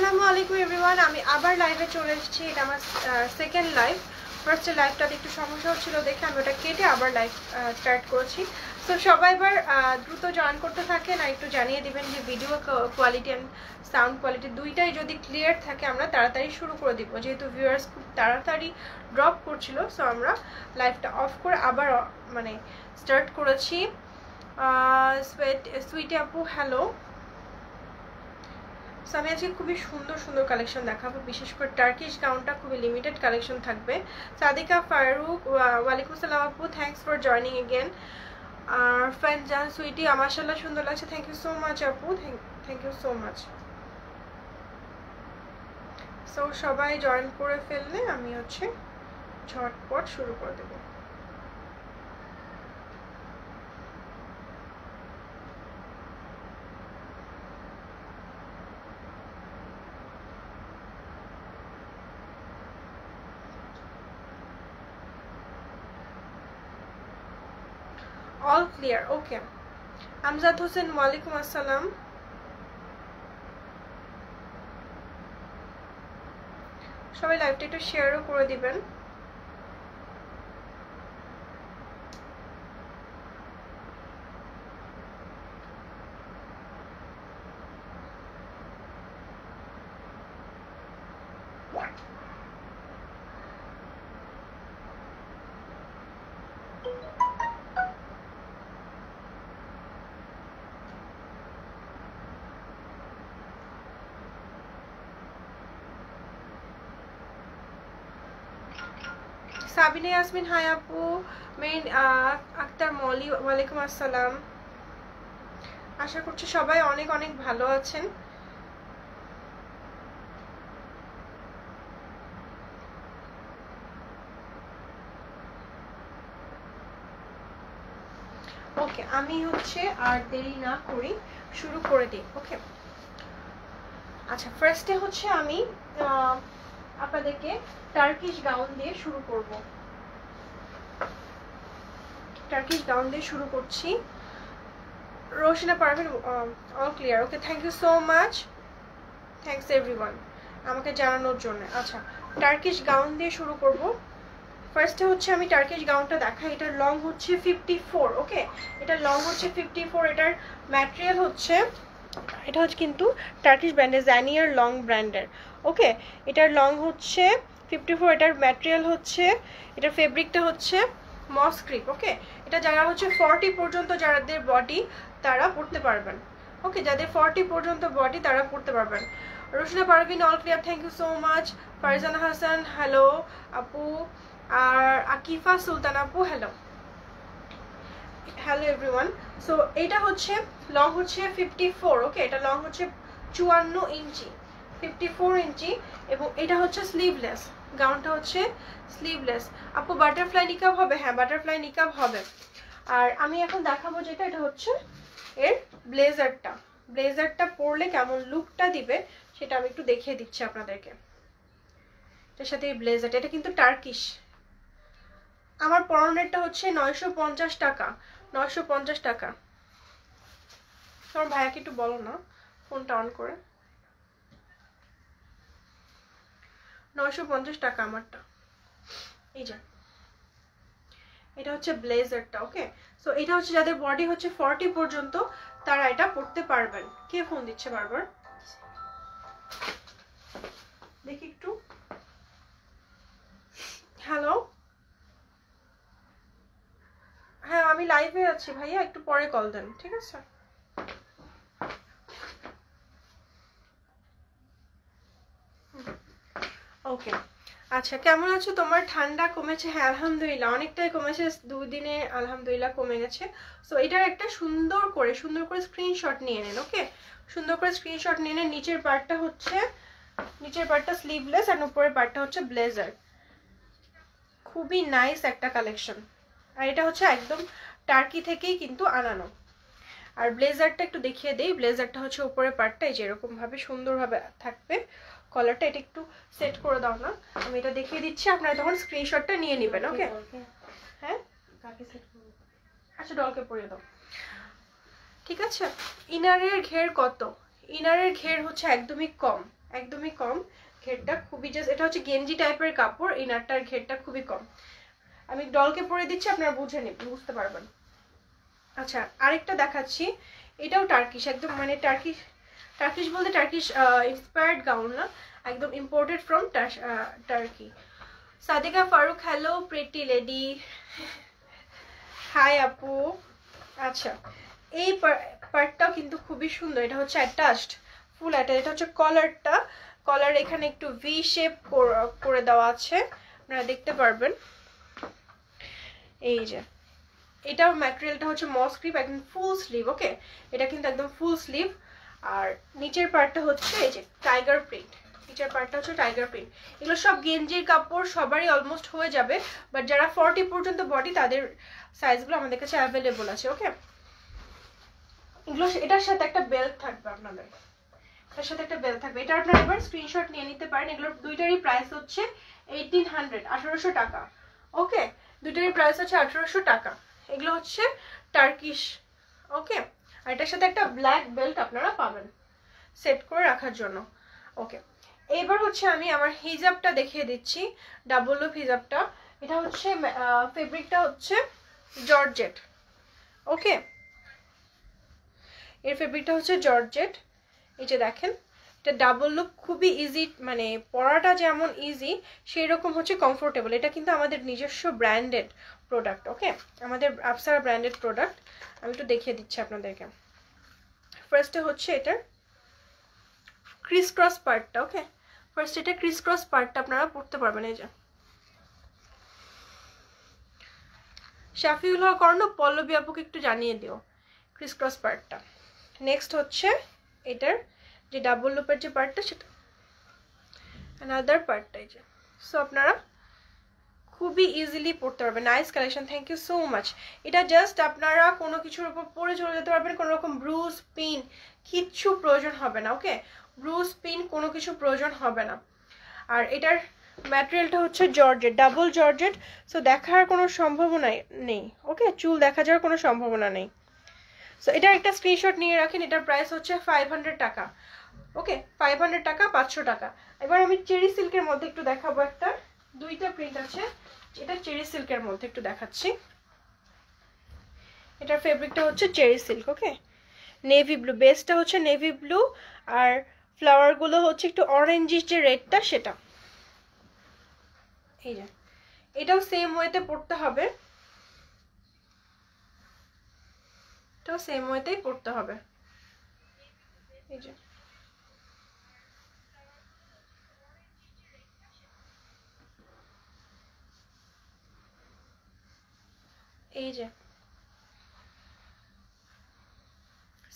আসসালামু আলাইকুম এভরিওয়ান, আমি আবার লাইভে চলে এসেছি। এটা আমার সেকেন্ড লাইভ। ফার্স্টে লাইভটাতে একটু সমস্যা হচ্ছিল দেখে আমি ওটা কেটে আবার লাইভ স্টার্ট করেছি। তো সবাই এবার দ্রুত জয়েন করতে থাকেন আর একটু জানিয়ে দিবেন যে video quality and sound quality দুইটাই যদি ক্লিয়ার থাকে আমরা তাড়াতাড়ি শুরু করে দিব, যেহেতু ভিউয়ার্স খুব তাড়াতাড়ি ড্রপ করছিল। সো আমরা লাইভটা অফ করে আবার মানে স্টার্ট করেছি। সুইটি আপু হ্যালো। সো আমি আজকে খুবই সুন্দর সুন্দর কালেকশন দেখাবো, বিশেষ করে টার্কিশ গাউনটা খুবই লিমিটেড কালেকশন থাকবে। সাদিকা ফারুক, ওয়ালাইকুম আসসালাম আপু, থ্যাংকস ফর জয়নিং এগেন। আর ফানজান সুইটি, মাশাআল্লাহ সুন্দর লাগছে, থ্যাংক ইউ সো মাচ আপু, thank you so much. So সবাই জয়েন করে ফেললে আমি ঝটপট শুরু করে দেবো। All clear, okay. Amjad Hossain, ওয়ালাইকুম আসসালাম। সবাই লাইভটা একটু শেয়ারও করে দিবেন। সাবিনা ইয়াসমিন হাই আপু, মেইন আক্তার মলি, ওয়ালাইকুম আসসালাম। আশা করছি সবাই অনেক অনেক ভালো আছেন। ওকে, আমি আর দেরি না করি শুরু করে দিই। ওকে, আচ্ছা, ফার্স্টে আমি আপনাদেরকে টার্কিশ গাউন দিয়ে শুরু করব। টার্কিশ গাউন দিয়ে শুরু করছি। রোশনা পারবেন, all clear, okay, thank you so much, thanks everyone আমাকে জানানোর জন্য। আচ্ছা, টার্কিশ গাউন দিয়ে শুরু করব। ফার্স্টে আমি টার্কিশ গাউনটা দেখাই। এটার লং 54, ওকে, এটা লং 54। এটার ম্যাটেরিয়াল এটা কিন্তু টার্কিশ ব্র্যান্ডের জানিয়ার লং ব্র্যান্ডের। ওকে, এটার লং 54, এটার ম্যাটেরিয়াল এটার ফেব্রিকটা মস ক্রিপ। ওকে, এটা যারা 40 পর্যন্ত যাদের বডি তারা পরতে পারবেন। ওকে, যাদের 40 পর্যন্ত বডি তারা পরতে পারবেন। Roshna Parvin, all clear, thank you so much. Farzana Hasan, hello আপু। আর আকিফা সুলতান আপু, হ্যালো হ্যালো এভরিওয়ান। সো এটা লং 54। ওকে, এটা লং 54 ইঞ্চি, 54 ইঞ্চি, এবং এটা স্লিভলেস। গাউনটা স্লিভলেস। আপু বাটারফ্লাই নিকাব হবে? হ্যাঁ, বাটারফ্লাই নিকাব হবে। আর আমি এখন দেখাবো যেটা, এটা এর ব্লেজারটা। ব্লেজারটা পরলে কেমন লুকটা দিবে সেটা আমি একটু দেখিয়ে দিচ্ছি আপনাদেরকে। এটার সাথে এই ব্লেজারটা, এটা কিন্তু টার্কিশ। আমার পরনেরটা 950 টাকা, 950 টাকা। তোমার ভাইয়াকে একটু বলো না ফোনটা অন করে। 950 টাকা আমারটা। এই যে এটা ব্লেজারটা। ওকে, সো এটা যাদের বডি 40 পর্যন্ত তারা এটা পরতে পারবেন। কে ফোন দিচ্ছে বারবার? দেখি একটু। হ্যালো, হ্যাঁ আমি লাইভে আছি ভাইয়া, একটু পরে কল দেন, ঠিক আছে? ওকে, আচ্ছা, কেমন আছো? তোমার ঠান্ডা কমেছে? হ্যাঁ আলহামদুলিল্লাহ, অনেকটাই কমেছে, 2 দিনে আলহামদুলিল্লাহ কমে গেছে। সো এটার একটা সুন্দর করে স্ক্রিনশট নিয়ে নেন। ওকে, সুন্দর করে স্ক্রিনশট নিয়ে নেন। নিচের পার্টটা স্লিভলেস আর উপরের পার্টটা ব্লেজার। খুবই নাইস একটা কালেকশন। আর এটা একদম টার্কি থেকেই কিন্তু আনানো। আর ব্লেজারটা একটু দেখিয়ে দেই। ব্লেজারটা উপরের পার্টটা এই যে এরকম ভাবে সুন্দরভাবে থাকবে। কলারটা এটা একটু সেট করে দাও না, আমি এটা দেখিয়ে দিচ্ছি, আপনারা তখন স্ক্রিনশটটা নিয়ে নেবেন। ওকে, হ্যাঁ আচ্ছা, ডলকে পরিয়ে দাও, ঠিক আছে? ইনারের ঘের কত? ইনারের ঘের একদমই কম, একদমই কম ঘেরটা, খুবই জাস্ট এটা হচ্ছে গেঞ্জি টাইপের কাপড়, ইনারটার ঘেরটা খুবই কম। আমি ডলকে পরে দিচ্ছি, আপনারা বুঝতে পারবেন। আচ্ছা আরেকটা দেখাচ্ছি, এটাও টার্কিশ, একদম মানে টার্কিশ বলতে টার্কিশ ইন্সপায়ার্ড গাউন না, একদম imported from Turkey. Sadika Faruk, hello pretty lady, hi আপু। আচ্ছা এই পার্টটাও কিন্তু খুবই সুন্দর, এটা হচ্ছে অ্যাটাচড, ফুল অ্যাটাচ। এটা হচ্ছে কলারটা, কলার এখানে একটু ভি শেপ করে দেওয়া আছে, আপনারা দেখতে পারবেন। এই যে এটাও ম্যাটেরিয়ালটা হচ্ছে মস ক্রিপ, একদম ফুল স্লিভ। ওকে, এটা কিন্তু একদম ফুল স্লিভ। আর নিচের পার্টটা হচ্ছে এই যে টাইগার প্রিন্ট, নিচের পার্টটা হচ্ছে টাইগার প্রিন্ট। এগুলো সব গেঞ্জির কাপড়, সবারই অলমোস্ট হয়ে যাবে, বাট যারা 40 পর্যন্ত বডি তাদের সাইজগুলো আমাদের কাছে অ্যাভেলেবল আছে। ওকে, এগুলো এটার সাথে একটা বেল্ট থাকবে আপনাদের, এটার সাথে একটা বেল্ট থাকবে। এটা আপনারা এবার স্ক্রিনশট নিয়ে নিতে পারেন। এগুলোর দুইটারই প্রাইস হচ্ছে 1800, 1800 টাকা। ওকে, দুইটারই প্রাইস হচ্ছে 1800 টাকা। এগুলো হচ্ছে টার্কিশ। ওকে, আর এটার সাথে একটা ব্ল্যাক বেল্ট আপনারা পাবেন সেট করে রাখার জন্য। ওকে, এবার হচ্ছে আমি আমার হিজাবটা দেখিয়ে দিচ্ছি, ডাবল লুপ হিজাবটা। এটা হচ্ছে ফেব্রিকটা হচ্ছে জর্জেট। ওকে, এর ফেব্রিকটা হচ্ছে জর্জেট। এই যে দেখেন, এটা ডাবল লুপ, খুবই ইজি, মানে পরাটা যেমন ইজি সেই রকম হচ্ছে কমফোর্টেবল। এটা কিন্তু আমাদের নিজস্ব ব্র্যান্ডেড প্রোডাক্ট। ওকে, আমাদের আপসারা ব্র্যান্ডেড প্রোডাক্ট। আমি একটু দেখিয়ে দিচ্ছি আপনাদেরকে। ফার্স্টে হচ্ছে এটার ক্রিস ক্রস পার্টটা। ওকে, ফার্স্ট এটা ক্রিস ক্রস পার্টটা আপনারা পড়তে পারবেন। এই যে শাফিউল হক কর্ণ, পল্লবী আপুকে একটু জানিয়ে দিও ক্রিস ক্রস পার্টটা। নেক্সট হচ্ছে এটার যে ডাবল লুপের যে পার্টটা, সেটা অ্যানাদার পার্টটা। এই যে সো আপনারা খুবই ইজিলি পড়তে পারবেন। Nice collection, thank you so much. এটা জাস্ট আপনারা কোনো কিছুর উপর পরে চলে যেতে পারবেন, কোনো রকম ব্রুজ পিন কিচ্ছু প্রয়োজন হবে না। ওকে, ব্রুজ পিন কোনো কিছু প্রয়োজন হবে না। আর এটার ম্যাটেরিয়ালটা হচ্ছে জর্জেট, ডাবল জর্জেট, সো দেখার কোনো সম্ভাবনা নেই। ওকে, চুল দেখা যাওয়ার কোনো সম্ভাবনা নেই। সো এটার একটা স্ক্রিনশট নিয়ে রাখেন। এটার প্রাইস হচ্ছে 500 টাকা। ওকে, 500 টাকা, 500 টাকা। এবার আমি চেরি সিল্কের মধ্যে একটু দেখাবো, একটা দুইটা প্রিন্ট আছে, এটা চেরি সিল্কের মধ্যে একটু দেখাচ্ছি। এটার ফেব্রিকটা হচ্ছে চেরি সিল্ক। ওকে, নেভি ব্লু, বেসটা হচ্ছে নেভি ব্লু, আর ফ্লাওয়ারগুলো হচ্ছে একটু অরেঞ্জিশ যে রেডটা সেটা। এই যে এটাও সেম ওয়েতে পড়তে হবে, এটাও সেম ওয়েতেই পড়তে হবে। এই যে এই যে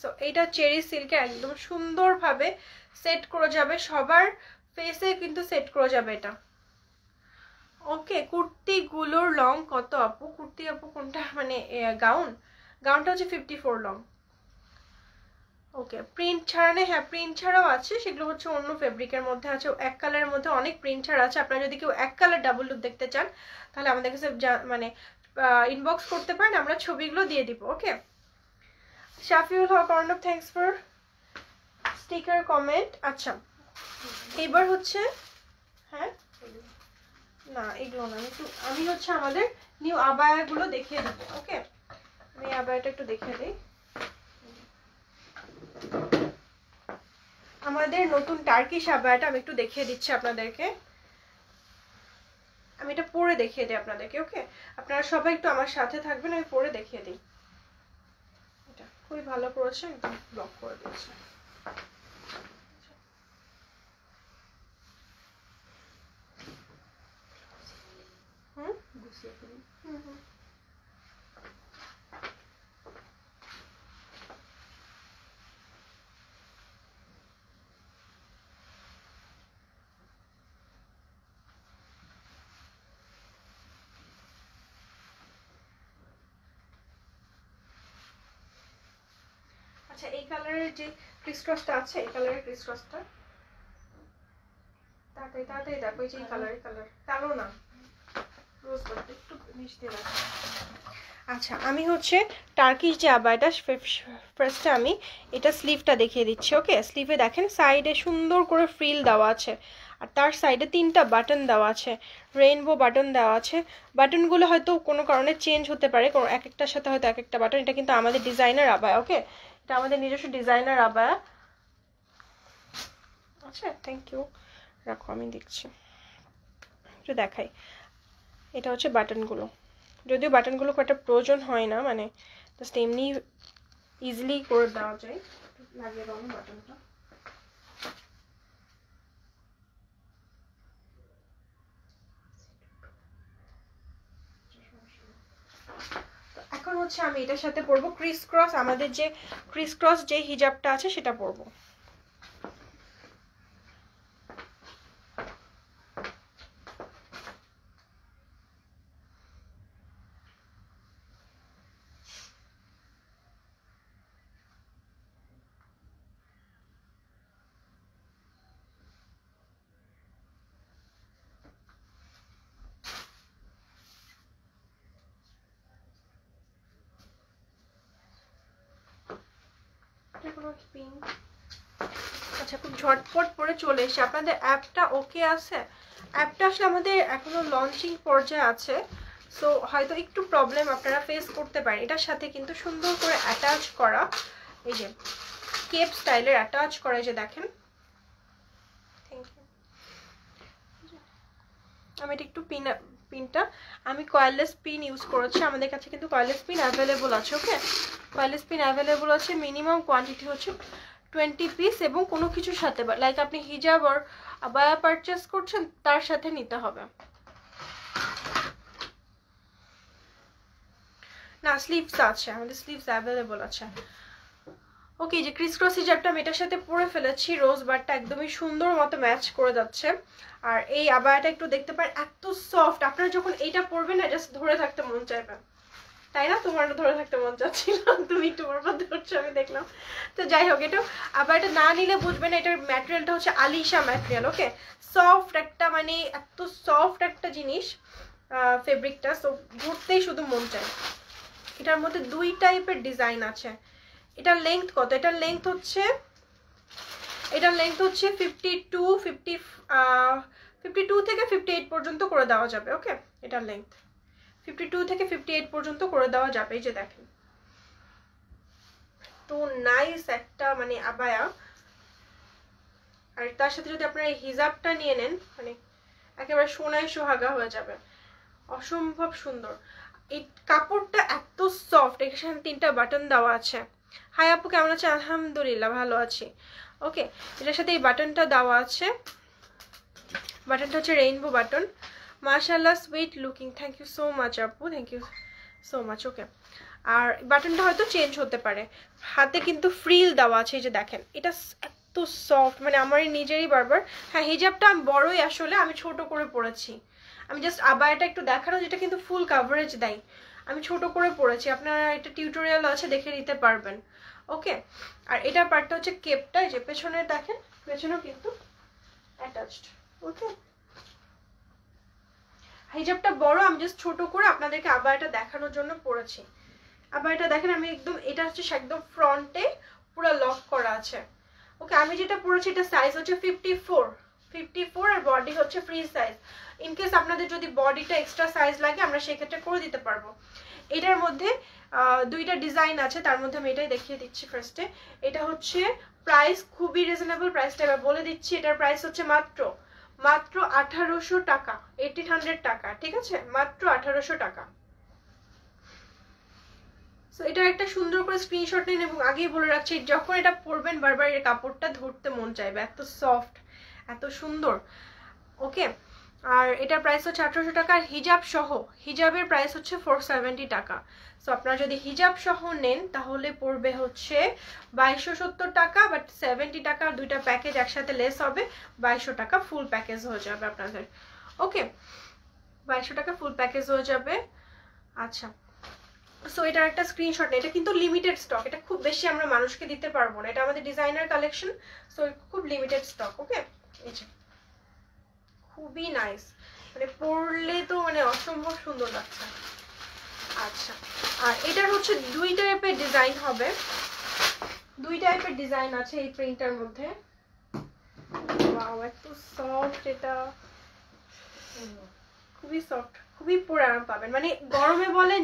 সো এইটা চেরি সিল্কে একদম সুন্দরভাবে সেট করে যাবে, সবার ফেসে কিন্তু সেট করে যাবে এটা। ওকে, কুর্তিগুলোর লং কত আপু? কুর্তি আপু কোনটা, মানে গাউনটা হচ্ছে 54 লং। ওকে, প্রিন্ট ছাড়া নেই? হ্যাঁ, প্রিন্ট ছাড়াও আছে, সেগুলো হচ্ছে অন্য ফেব্রিকের মধ্যে আছে। এক কালারের মধ্যে অনেক প্রিন্ট ছাড়া আছে। আপনারা যদি কেউ এক কালার ডাবল লুক দেখতে চান তাহলে আমাদের কাছে মানে ইনবক্স করতে পারেন, আমরা ছবিগুলো দিয়ে দিব। Okay, Shafiul Haque Arnab, thanks for sticker comment. আচ্ছা এবার হচ্ছে, হ্যাঁ না এগুলো না, আমি হচ্ছে আমাদের নিউ আবায়াগুলো দেখিয়ে দেবো। ওকে, আমি আবায়াটা একটু দেখিয়ে দিই। আমাদের নতুন টার্কিশ আবায়াটা আমি একটু দেখিয়ে দিচ্ছি আপনাদেরকে। আমি এটা পরে দেখিয়ে দিই আপনাদেরকে। ওকে, আপনারা সবাই একটু আমার সাথে থাকবেন, আমি পরে দেখিয়ে দিই। এটা খুবই ভালো করেছে, একদম ব্লক করে দিয়েছে। আচ্ছা এই কালারের যে ক্রিসক্রসটা আছে, এই কালারের ক্রিসক্রসটা তাড়াতাড়ি তাড়াতাড়ি দেখো। এই যে এই কালার, কালো না, রোজ গোল্ড, একটু মিষ্টি লাগে। আচ্ছা আমি হচ্ছে টার্কিশ যে আবায়াটা ফার্স্টে আমি এটা স্লিভটা দেখিয়ে দিচ্ছি। ওকে, স্লিভে দেখেন সাইডে সুন্দর করে ফ্রিল দেওয়া আছে, আর তার সাইডে 3টা বাটন দেওয়া আছে, রেইনবো বাটন দেওয়া আছে। বাটনগুলো হয়তো কোনো কারণে চেঞ্জ হতে পারে, কোনো এক একটার সাথে হয়তো এক একটা বাটন। এটা কিন্তু আমাদের ডিজাইনার আবায়া। ওকে, এটা আমাদের নিজস্ব ডিজাইনার আবায়া। আচ্ছা থ্যাংক ইউ, রাখো আমি দেখছি, একটু দেখাই। এটা হচ্ছে বাটনগুলো, যদিও বাটনগুলো খুব একটা প্রয়োজন হয় না, মানে জাস্ট এমনি ইজিলি করে দেওয়া যায়। লাগিয়ে দাও বাটনটা। এখন হচ্ছে আমি এটার সাথে পরবো ক্রিস ক্রস, আমাদের যে ক্রিস ক্রস যে হিজাবটা আছে সেটা পরবো। আচ্ছা খুব ঝটপট পরে চলে এসে আপনাদের অ্যাপটা ওকে আছে? অ্যাপটা আসলে আমাদের এখনো লঞ্চিং পর্যায়ে আছে, সো হয়তো একটু প্রবলেম আপনারা ফেস করতে পারেন। এটার সাথে কিন্তু সুন্দর করে অ্যাটাচ করা, এই যে কেপ স্টাইলের অ্যাটাচ করা, যে দেখেন। Thank you. আমি এটা একটু পিনটা আমি কয়েললেস পিন ইউজ করেছি, আমাদের কাছে কিন্তু কয়েললেস পিন অ্যাভেলেবল আছে। ওকে, কয়েললেস পিন অ্যাভেলেবল আছে, মিনিমাম কোয়ান্টিটি হচ্ছে 20 পিস, এবং কোনো কিছুর সাথে লাইক আপনি হিজাব আর আবায়া পারচেস করছেন তার সাথে নিতে হবে না। স্লিভস আছে, আমাদের স্লিভস অ্যাভেলেবল আছে। ওকে, যে ক্রিস ক্রস হিজাবটা আমি এটার সাথে পরে ফেলেছি, রোজ বারটা একদমই সুন্দর মতো ম্যাচ করে যাচ্ছে। আর এই আবায়াটা একটু দেখতে পারেন এত সফট, আপনারা যখন এইটা পরবেন না জাস্ট ধরে থাকতে মন চাইবে, তাই না? তোমার ধরে থাকতে মন চাচ্ছিল, তুমি একটু পরপর ধরছো আমি দেখলাম। তো যাই হোক, এটা আবার এটা না নিলে বুঝবে না, এটার ম্যাটেরিয়ালটা হচ্ছে আলিশা ম্যাটেরিয়াল। ওকে, সফট একটা, মানে এত সফট একটা জিনিস ফেব্রিকটা, সো ঘুরতেই শুধু মন চায়। এটার মধ্যে 2 টাইপের ডিজাইন আছে। এটার লেংথ কত? এটার লেংথ হচ্ছে 52 থেকে 58 পর্যন্ত করে দেওয়া যাবে। ওকে, এটার লেংথ 52 থেকে 58 পর্যন্ত করে দেওয়া যাবে। এই যে দেখেন, তো নাইস একটা মানে আবায়া। আর তার সাথে যদি আপনারা এই হিজাবটা নিয়ে নেন, মানে একেবারে সোনায় সোহাগা হয়ে যাবে, অসম্ভব সুন্দর। এই কাপড়টা এত সফট, এখানে 3টা বাটন দেওয়া আছে। হাই আপু কেমন আছে? আলহামদুলিল্লাহ ভালো আছি। ওকে, এটার সাথে এই বাটনটা দেওয়া আছে, বাটনটা হচ্ছে রেইনবো বাটন। মাশাআল্লাহ sweet looking, thank you so much আপু, thank you so much. Okay, আর বাটনটা হয়তো চেঞ্জ হতে পারে। হাতে কিন্তু ফ্রিল দেওয়া আছে, এই যে দেখেন, এটা এত সফট, মানে আমার নিজেরই বারবার। হ্যাঁ, হিজাবটা আমি বড়ই, আসলে আমি ছোট করে পরেছি, আমি জাস্ট আবায়াটা একটু দেখানো, যেটা কিন্তু ফুল কাভারেজ দেয়, আমি ছোট করে পরেছি। আপনারা এটা টিউটোরিয়াল আছে, দেখে নিতে পারবেন। ওকে, আর এটার পার্টটা হচ্ছে কেপটা, এই যে পেছনে দেখেন, পেছনেও কিন্তু অ্যাটাচড। ওকে, হিজাবটা বড়, আমি জাস্ট ছোট করে আপনাদেরকে আবায়াটা দেখানোর জন্য পরেছি। আবায়াটা দেখেন, আমি একদম, এটা হচ্ছে একদম ফ্রন্টে পুরো লক করা আছে। ওকে, আমি যেটা পরেছি এটা সাইজ হচ্ছে 54 আর বডি হচ্ছে ফ্রি সাইজ। ইনকেস আপনাদের যদি বডিটা এক্সট্রা সাইজ লাগে আমরা সেক্ষেত্রে করে দিতে পারবো। এটার মধ্যে 2টা ডিজাইন আছে, তার মধ্যে আমি এটাই দেখিয়ে দিচ্ছি ফার্স্টে। এটা হচ্ছে প্রাইস খুবই রিজনেবল, প্রাইসটা এবার বলে দিচ্ছি। এটার প্রাইস হচ্ছে মাত্র 1800 টাকা, 1800 টাকা, ঠিক আছে, মাত্র 1800 টাকা। সো এটার একটা সুন্দর করে স্ক্রিনশট নিন, এবং আগেই বলে রাখছি যখন এটা পরবেন বারবার এর কাপড়টা ধরতে মন চাইবে, এত সফট, এত সুন্দর। ওকে, আর এটার প্রাইস হচ্ছে 1800 টাকা। আর হিজাব সহ, হিজাবের প্রাইস হচ্ছে 470 টাকা। সো আপনারা যদি হিজাব সহ নেন তাহলে পড়বে হচ্ছে 2270 টাকা, বাট 70 টাকা 2টা প্যাকেজ একসাথে লেস হবে, 2200 টাকা ফুল প্যাকেজ হয়ে যাবে আপনাদের। ওকে, 2200 টাকা ফুল প্যাকেজ হয়ে যাবে। আচ্ছা, সো এটার একটা স্ক্রিনশট নেই, এটা কিন্তু লিমিটেড স্টক, এটা খুব বেশি আমরা মানুষকে দিতে পারবো না, এটা আমাদের ডিজাইনার কালেকশন, সো খুব লিমিটেড স্টক। ওকে, এই যে খুবই নাইস, মানে পরলে তো মানে অসম্ভব সুন্দর লাগছে। আচ্ছা, আর এটার হচ্ছে দুই টাইপের ডিজাইন হবে, দুই টাইপের ডিজাইন আছে এই প্রিন্টার মধ্যে। ওয়াও, এত সফট, এটা খুবই সফট, খুবই পরে আরাম পাবেন, মানে গরমে বলেন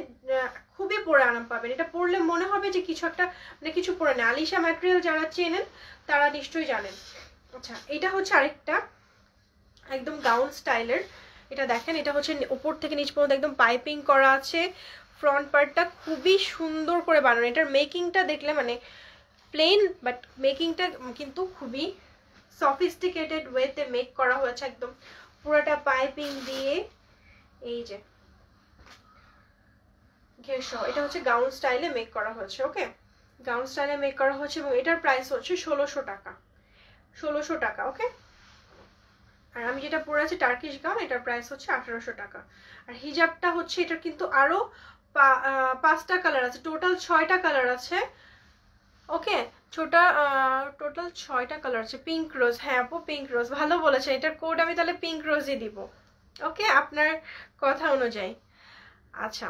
খুবই পরে আরাম পাবেন। এটা পরলে মনে হবে যে কিছু একটা, মানে কিছু পরে না। আলিশা ম্যাটেরিয়াল যারা চেনেন তারা নিশ্চয়ই জানেন। আচ্ছা, এটা হচ্ছে আরেকটা একদম গাউন স্টাইলের। এটা দেখেন, এটা হচ্ছে উপর থেকে নিচ পর্যন্ত একদম পাইপিং করা আছে। ফ্রন্ট পার্টটা খুবই সুন্দর করে বানানো। এটার মেকিংটা দেখলে মানে প্লেন, বাট মেকিংটা কিন্তু খুবই সফিস্টিকেটেড ওয়েতে মেক করা হয়েছে, একদম পুরোটা পাইপিং দিয়ে। এই যে ঘের সহ, এটা হচ্ছে গাউন স্টাইলে মেক করা হয়েছে। ওকে, গাউন স্টাইলে মেক করা হয়েছে এবং এটার প্রাইস হচ্ছে 1600 টাকা, 1600 টাকা। ওকে, আর আমি যেটা পরে আছি টার্কিশ গাউন, এটার প্রাইস হচ্ছে 1800 টাকা। আর হিজাবটা হচ্ছে, এটার কিন্তু আরো 5টা কালার আছে, টোটাল 6টা কালার আছে। ওকে, টোটাল 6টা কালার আছে। পিঙ্ক রোজ, হ্যাঁ আপু পিঙ্ক রোজ, ভালো বলেছে। এটার কোড আমি তাহলে পিঙ্ক রোজই দিব। ওকে, আপনার কথা অনুযায়ী। আচ্ছা,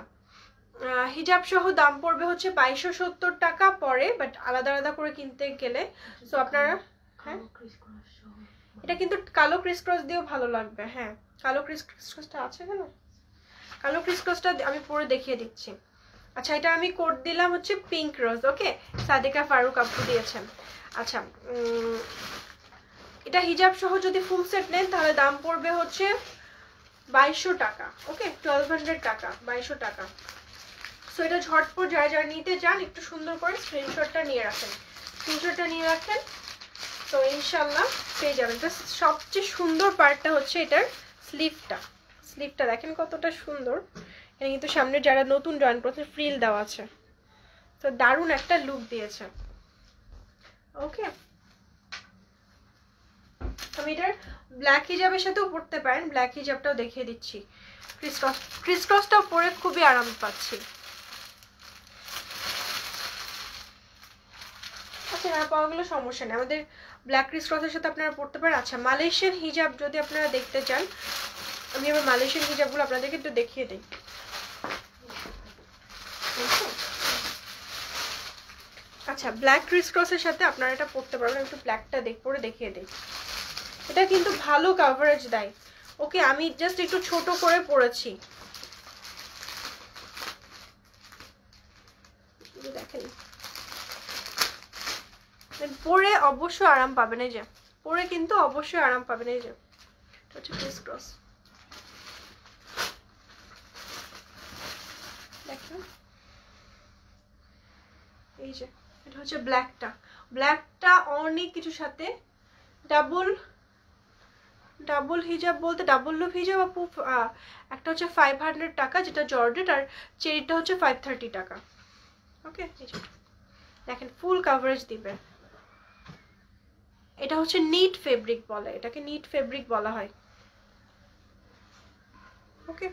হিজাব সহ দাম পড়বে হচ্ছে 2270 টাকা পরে, বাট আলাদা আলাদা করে কিনতে গেলে। সো আপনারা, হ্যাঁ এটা কিন্তু কালো ক্রিস ক্রস দিয়েও ভালো লাগবে। হ্যাঁ, কালো ক্রিস ক্রসটা আছে কেন, কালো ক্রিস ক্রসটা আমি পরে দেখিয়ে দিচ্ছি। আচ্ছা, এটা আমি কোড দিলাম হচ্ছে পিঙ্ক রোজ। ওকে, সাদিকা ফারুক আপু দিয়েছেন। আচ্ছা, এটা হিজাব সহ যদি ফুল সেট নেন তাহলে দাম পড়বে হচ্ছে 2200 টাকা। ওকে, 1200 টাকা, 2200 টাকা। সো এটা ঝটপট যারা যারা নিতে চান একটু সুন্দর করে স্ক্রিনশটটা নিয়ে রাখেন, স্ক্রিনশটটা নিয়ে রাখেন, তো ইনশাল্লাহ পেয়ে যাবেন। তো সবচেয়ে সুন্দর পার্টটা হচ্ছে এটার স্লিভটা। স্লিভটা দেখেন কতটা সুন্দর। এখানে কিন্তু সামনে যারা নতুন জয়েন করছে ফ্রিল দেওয়া আছে, তো দারুণ একটা লুক দিয়েছে। ওকে, আমি এটার ব্ল্যাক হিজাবের সাথেও পরতে পারেন, ব্ল্যাক হিজাবটাও দেখিয়ে দিচ্ছি। ক্রিস ক্রসটাও পরে খুবই আরাম পাচ্ছি। আচ্ছা, না পাওয়া গেলে সমস্যা নেই, আমাদের ব্ল্যাক ক্রিস ক্রসের সাথে আপনারা পরতে পারেন। আচ্ছা, মালয়েশিয়ান হিজাব যদি আপনারা দেখতে চান, আমি আবার মালয়েশিয়ান হিজাবগুলো আপনাদেরকে একটু দেখিয়ে দিই। আচ্ছা, ব্ল্যাক ক্রিস ক্রসের সাথে আপনারা এটা পরতে পারবেন। একটু ব্ল্যাকটা পরে দেখিয়ে দিই। এটা কিন্তু ভালো কভারেজ দেয়। ওকে, আমি জাস্ট একটু ছোট করে পরেছি, দেখেন পরে অবশ্যই আরাম পাবেন। এই যে পরে কিন্তু অবশ্যই আরাম পাবেন। এই যে এটা হচ্ছে ক্রিস ক্রস, দেখেন এই যে এটা হচ্ছে ব্ল্যাকটা অনেক কিছুর সাথে ডাবল হিজাব বলতে ডাবল লুপ হিজাব আপু একটা হচ্ছে 500 টাকা যেটা জর্জেট, আর চেরিটা হচ্ছে 530 টাকা। ওকে, দেখেন ফুল কভারেজ দিবে। এটা হচ্ছে নিট ফেব্রিক বলে, এটাকে নিট ফেব্রিক বলা হয়। ওকে,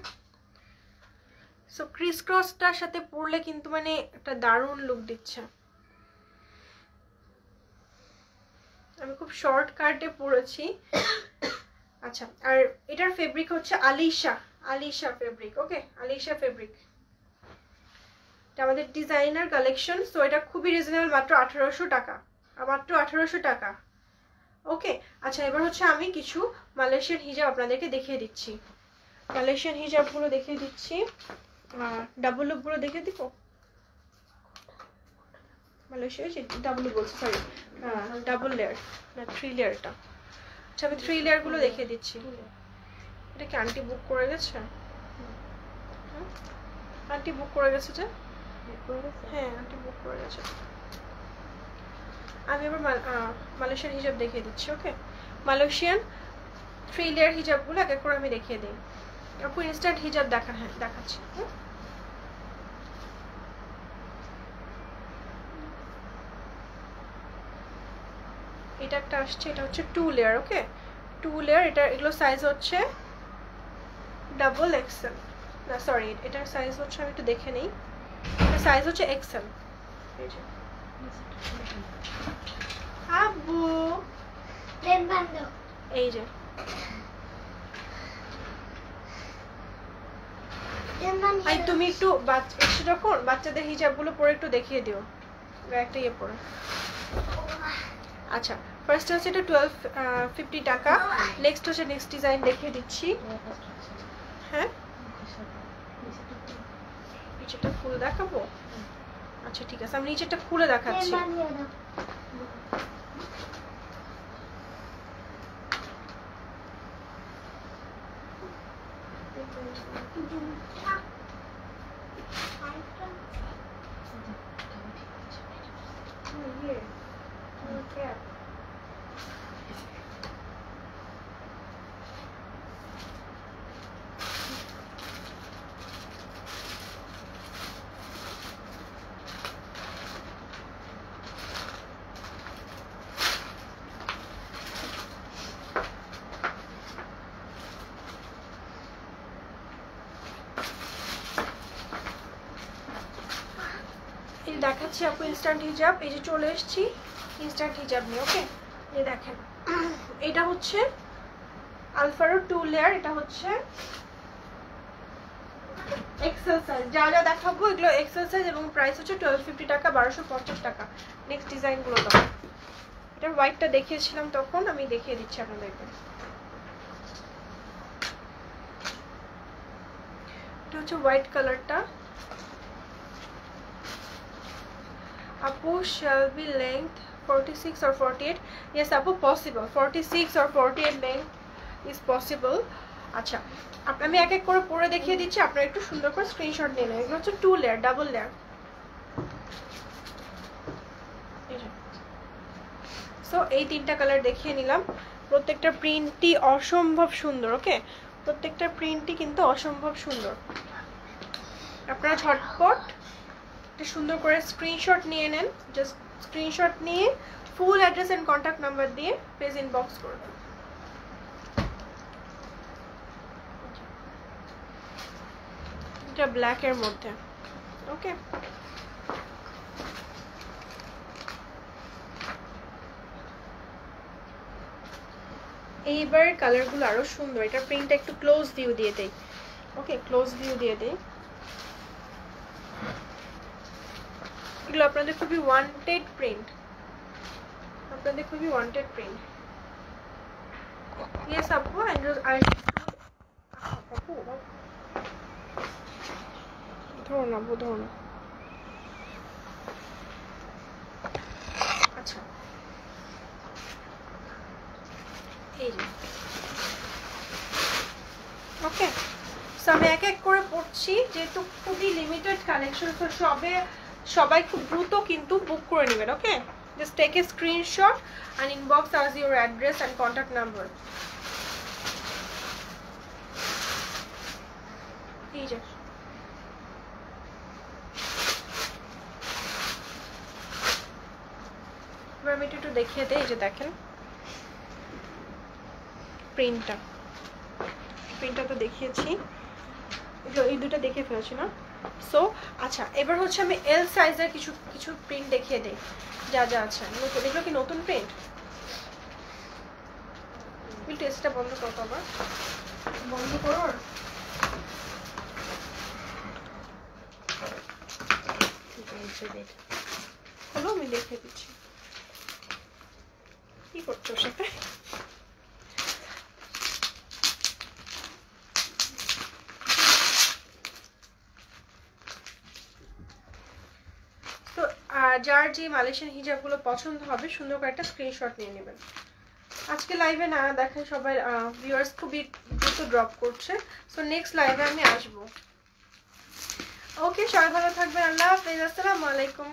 সো ক্রিস ক্রসটার সাথে পরলে কিন্তু মানে একটা দারুণ লুক দিচ্ছে। আমি খুব শর্ট কাটে পরেছি। আচ্ছা, আর এটার ফেব্রিক হচ্ছে আলিশা ফেব্রিক। ওকে, আলিশা ফেব্রিক, এটা আমাদের ডিজাইনার কালেকশন। সো এটা খুবই রিজনেবল, মাত্র 1800 টাকা, মাত্র 1800 টাকা। ওকে, আচ্ছা এবার হচ্ছে আমি কিছু মালয়েশিয়ান হিজাব আপনাদেরকে দেখিয়ে দিচ্ছি। মালয়েশিয়ান হিজাবগুলো দেখিয়ে দিচ্ছি, ডাবল লুপগুলো দেখিয়ে দিব। মালয়েশিয়া ডাবল লুপ বলছি, সরি ডাবল লেয়ার না 3 লেয়ারটা। আচ্ছা, আমি 3 লেয়ারগুলো দেখিয়ে দিচ্ছি। এটা কি আন্টি বুক করে গেছে? আন্টি বুক করে গেছে যে? হ্যাঁ, আন্টি বুক করে গেছে। আমি এবার মালয়েশিয়ান হিজাব দেখিয়ে দিচ্ছি। ওকে, মালয়েশিয়ান 3 লেয়ার হিজাবগুলো এক এক করে আমি দেখিয়ে দিই। আপু ইনস্ট্যান্ট হিজাব দেখাচ্ছি। এটা একটা আসছে, এটা হচ্ছে 2 লেয়ার। ওকে, 2 লেয়ার। এগুলো সাইজ হচ্ছে ডাবল এক্সেল, না সরি এটার সাইজ হচ্ছে, আমি একটু দেখে নিই, এটার সাইজ হচ্ছে এক্সেল। এই যে আব্বু, এই যে আর তুমি একটু যখন বাচ্চাদের হিজাবগুলো পরে একটু দেখিয়ে দিও, একটা ইয়ে পরে। আচ্ছা, ফার্স্ট হচ্ছে এটা 1250 টাকা। নেক্সট হচ্ছে নেক্সট ডিজাইন দেখিয়ে দিচ্ছি। হ্যাঁ, নিচেটা ফুল দেখাবো? আচ্ছা ঠিক আছে, আমি নিচেটা খুলে দেখাচ্ছি। দেখাচ্ছি আপু ইনস্ট্যান্ট হিজাব। এই যে চলে এসেছি ইনস্ট্যান্ট হিজাব নিয়ে। ওকে, এই দেখেন, এটা হচ্ছে আলফারো 2 লেয়ার। এটা হচ্ছে এক্সেল সাইজ। যা যা দেখাবো এগুলো এক্সেল সাইজ এবং প্রাইস হচ্ছে 1250 টাকা, 1250 টাকা। নেক্সট ডিজাইনগুলো দাও। এটা হোয়াইটটা দেখিয়েছিলাম তখন, আমি দেখিয়ে দিচ্ছি আপনাদেরকে। এটা হচ্ছে হোয়াইট কালারটা। Apu, shall be length 46 or 48? Yes, Apu, possible. 46 or 48 length is possible. আচ্ছা, আমি এক এক করে পরে দেখিয়ে দিচ্ছি, আপনারা একটু সুন্দর করে স্ক্রিনশট নিয়ে নেন। এগুলো হচ্ছে 2 লেয়ার, ডাবল লেয়ার। সো এই 3টা কালার দেখিয়ে নিলাম। প্রত্যেকটা প্রিন্টই অসম্ভব সুন্দর। ওকে, প্রত্যেকটা প্রিন্টই কিন্তু অসম্ভব সুন্দর। আপনারা ঝটপট সুন্দর করে স্ক্রিনশট নিয়ে নেন। জাস্ট স্ক্রিনশট নিয়ে full address and contact number দিয়ে পেজ ইনবক্স করবেন। এটা ব্ল্যাক এর মধ্যে। ওকে, এইবার কালারগুলো আরো সুন্দর। এটা প্রিন্টটা একটু ক্লোজ ভিউ দিয়ে দেই। ওকে, ক্লোজ ভিউ দিয়ে দেই। এগুলো আপনাদের খুবই ওয়ান্টেড প্রিন্ট, আপনাদের খুবই ওয়ান্টেড প্রিন্ট। ইয়েস আপু, ধরো না ধরো না। আচ্ছা, এই যে ওকে, আমি এক এক করে পড়ছি যেহেতু খুবই লিমিটেড কালেকশন, তো সবাই খুব দ্রুত কিন্তু বুক করে নেবেন। Okay, just take a screenshot and inbox us your address and contact number. এই যে আমি একটু দেখিয়ে দেই। এই যে দেখেন প্রিন্টটা তো দেখিয়েছি, এই দুটো দেখে ফেলেছি না? সো আচ্ছা, এবার হচ্ছে আমি এল সাইজের কিছু প্রিন্ট দেখিয়ে দেই যা যা আছে। এগুলো কি নতুন প্রিন্ট? টেস্টটা বন্ধ করো, আবার বন্ধ করো। হলো, আমি দেখিয়ে দিচ্ছি। কি করছো সাথে? তো যার যে মালয়েশিয়ান হিজাবগুলো পছন্দ হবে সুন্দর করে একটা স্ক্রিনশট নিয়ে নেবেন। আজকে লাইভে না দেখেন সবাই ভিউয়ার্স খুবই দ্রুত ড্রপ করছে, সো নেক্সট লাইভে আমি আসবো। ওকে, সবাই ভালো থাকবেন। আল্লাহ হাফেজ, আসসালামু আলাইকুম।